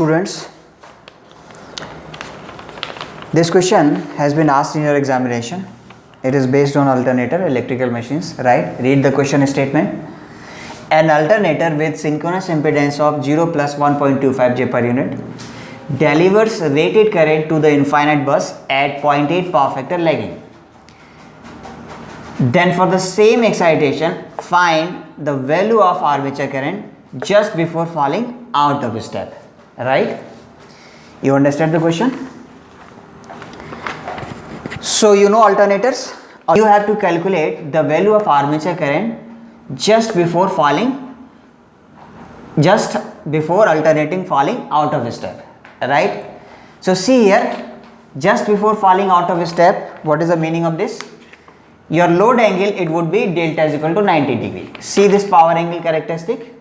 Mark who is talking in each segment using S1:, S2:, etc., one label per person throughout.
S1: Students, this question has been asked in your examination. It is based on alternator electrical machines, right? Read the question statement. An alternator with synchronous impedance of 0 plus 1.25 J per unit delivers rated current to the infinite bus at 0.8 power factor lagging. Then for the same excitation, find the value of armature current just before falling out of step. Right? You understand the question? So you know alternators. You have to calculate the value of armature current just before alternating falling out of step. Right? So see here, just before falling out of step, what is the meaning of this? Your load angle, it would be delta is equal to 90 degree. See this power angle characteristic.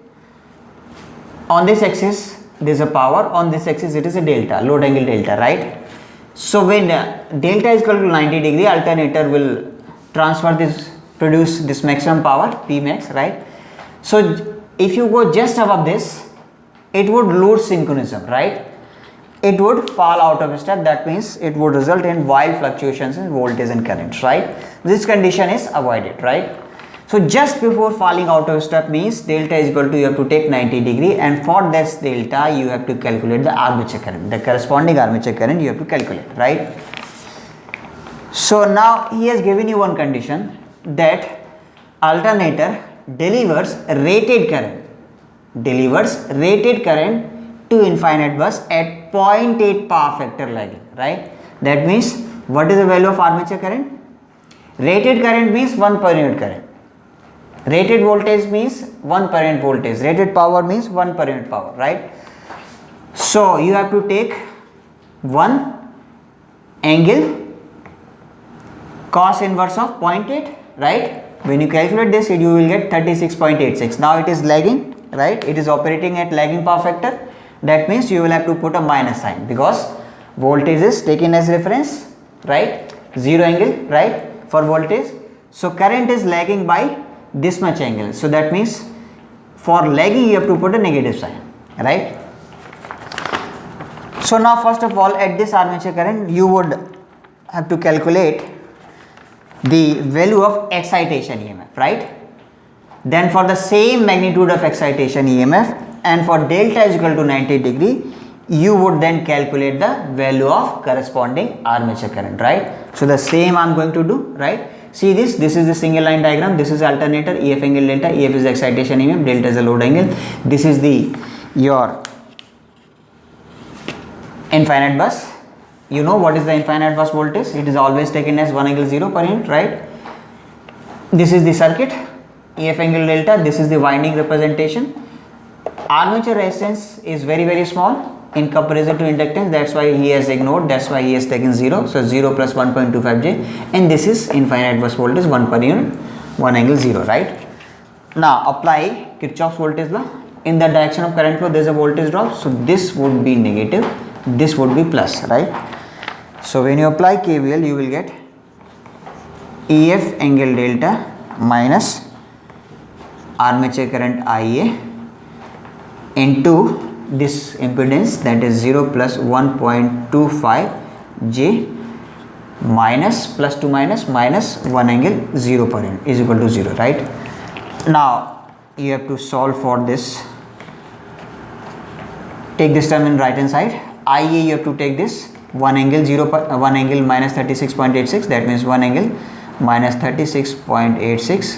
S1: On this axis there is a power, on this axis it is a delta, load angle delta, right? So when delta is equal to 90 degree, alternator will produce this maximum power, P max, right? So if you go just above this, it would lose synchronism, right? It would fall out of step, that means it would result in wild fluctuations in voltage and currents, right? This condition is avoided, right? So just before falling out of step means delta is equal to, you have to take 90 degree, and for this delta you have to calculate the armature current, the corresponding armature current you have to calculate, right? So now he has given you one condition that alternator delivers rated current to infinite bus at 0.8 power factor lagging, right? That means what is the value of armature current? Rated current means 1 per unit current. Rated voltage means 1 per unit voltage. Rated power means 1 per unit power, right? So you have to take 1 angle cos inverse of 0.8, right? When you calculate this, you will get 36.86. Now it is lagging, right? It is operating at lagging power factor. That means you will have to put a minus sign because voltage is taken as reference, right? 0 angle, right? For voltage. So current is lagging by this much angle, so that means for lagging you have to put a negative sign, right? So now first of all, at this armature current you would have to calculate the value of excitation EMF, right? Then for the same magnitude of excitation EMF and for delta is equal to 90 degree, you would then calculate the value of corresponding armature current, right? So the same I am going to do, right? See this is the single line diagram, this is alternator, EF angle delta, EF is excitation EMF, delta is the load angle, this is your infinite bus. You know what is the infinite bus voltage? It is always taken as 1 angle 0 per unit, right? This is the circuit, EF angle delta, this is the winding representation. Armature resistance is very small in comparison to inductance, that's why he has ignored, that's why he has taken 0. So 0 plus 1.25 J, and this is infinite bus voltage 1 per unit, 1 angle 0, right? Now apply Kirchhoff's voltage law. In the direction of current flow there is a voltage drop, so this would be negative, this would be plus, right? So when you apply KVL you will get EF angle delta minus armature current IA into this impedance, that is 0 plus 1.25 J minus plus to minus 1 angle 0 per unit is equal to 0, right? Now you have to solve for this. Take this term in right hand side. IA you have to take this 1 angle 1 angle minus 36.86, that means 1 angle minus 36.86.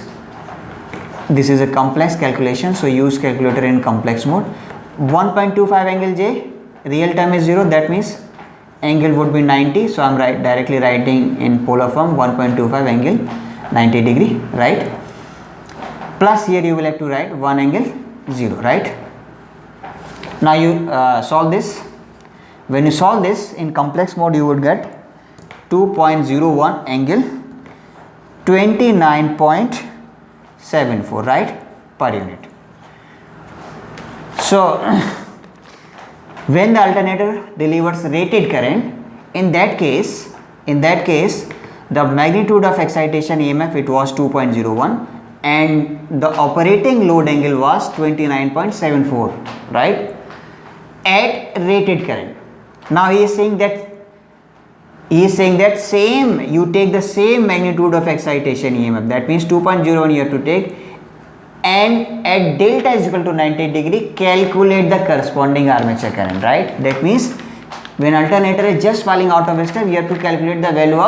S1: This is a complex calculation, so use calculator in complex mode. 1.25 angle J, real term is 0, that means angle would be 90, so I am directly writing in polar form 1.25 angle 90 degree, right? Plus here you will have to write 1 angle 0, right? Now you solve this. When you solve this in complex mode you would get 2.01 angle 29.74, right, per unit. So when the alternator delivers rated current, in that case the magnitude of excitation EMF, it was 2.01 and the operating load angle was 29.74, right? at rated current. Now he is saying that same, you take the same magnitude of excitation EMF, that means 2.01 you have to take, and at delta is equal to 90 degree calculate the corresponding armature current, right? That means when alternator is just falling out of a step, you have to calculate the value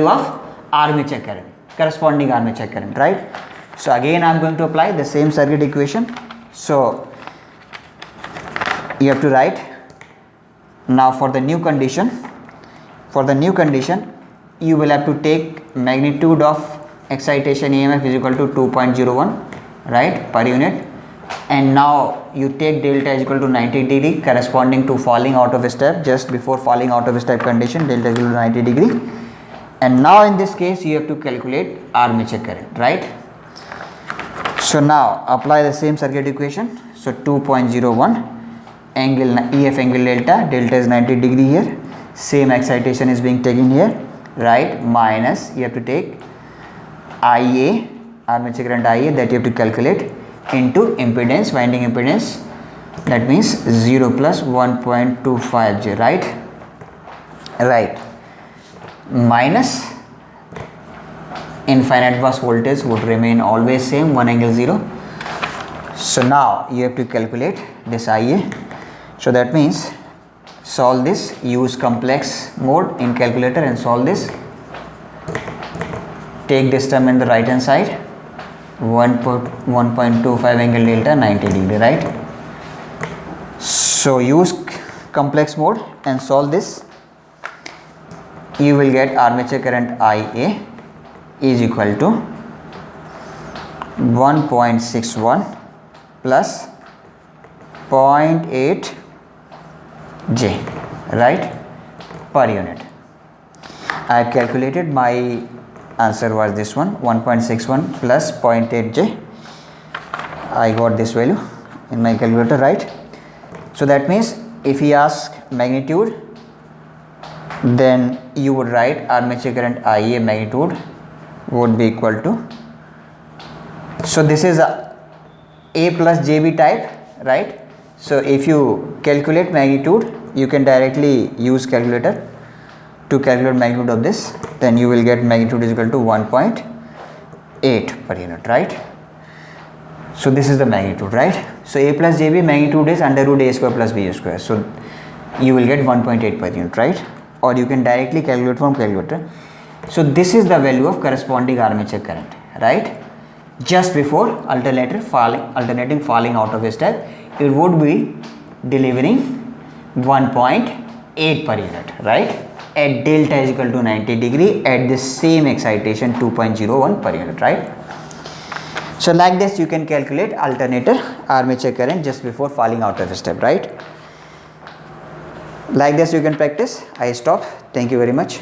S1: of armature current, corresponding armature current, right? So again I am going to apply the same circuit equation. So you have to write, now for the new condition, you will have to take magnitude of excitation EMF is equal to 2.01, right, per unit, and now you take delta is equal to 90 degree corresponding to falling out of a step, just before falling out of a step condition, delta is equal to 90 degree, and now in this case you have to calculate armature current, right? So now apply the same circuit equation. So 2.01 angle EF angle delta is 90 degree here, same excitation is being taken here, right, minus you have to take IA, armature current IA, that you have to calculate, into impedance, winding impedance, that means 0 plus 1.25J, right, minus infinite bus voltage would remain always same, 1 angle 0. So now you have to calculate this IA. So that means solve this, use complex mode in calculator and solve this. Take this term in the right hand side, 1.25 angle delta 90 degree, right? So use complex mode and solve this. You will get armature current IA is equal to 1.61 plus 0.8 J, right, per unit. I have calculated, my answer was this one, 1.61 plus 0.8 J. I got this value in my calculator, right? So that means if he asks magnitude, then you would write armature current IA magnitude would be equal to, so this is a plus JB type, right? So if you calculate magnitude, you can directly use calculator to calculate magnitude of this, then you will get magnitude is equal to 1.8 per unit, right? So this is the magnitude, right? So A plus JB magnitude is under root A square plus B square, so you will get 1.8 per unit, right? Or you can directly calculate from calculator. So this is the value of corresponding armature current, right? Just before alternating falling out of a step, it would be delivering 1.8 per unit, right, at delta is equal to 90 degree at the same excitation 2.01 per unit, right? So like this you can calculate alternator armature current just before falling out of a step, right? Like this you can practice. I stop. Thank you very much.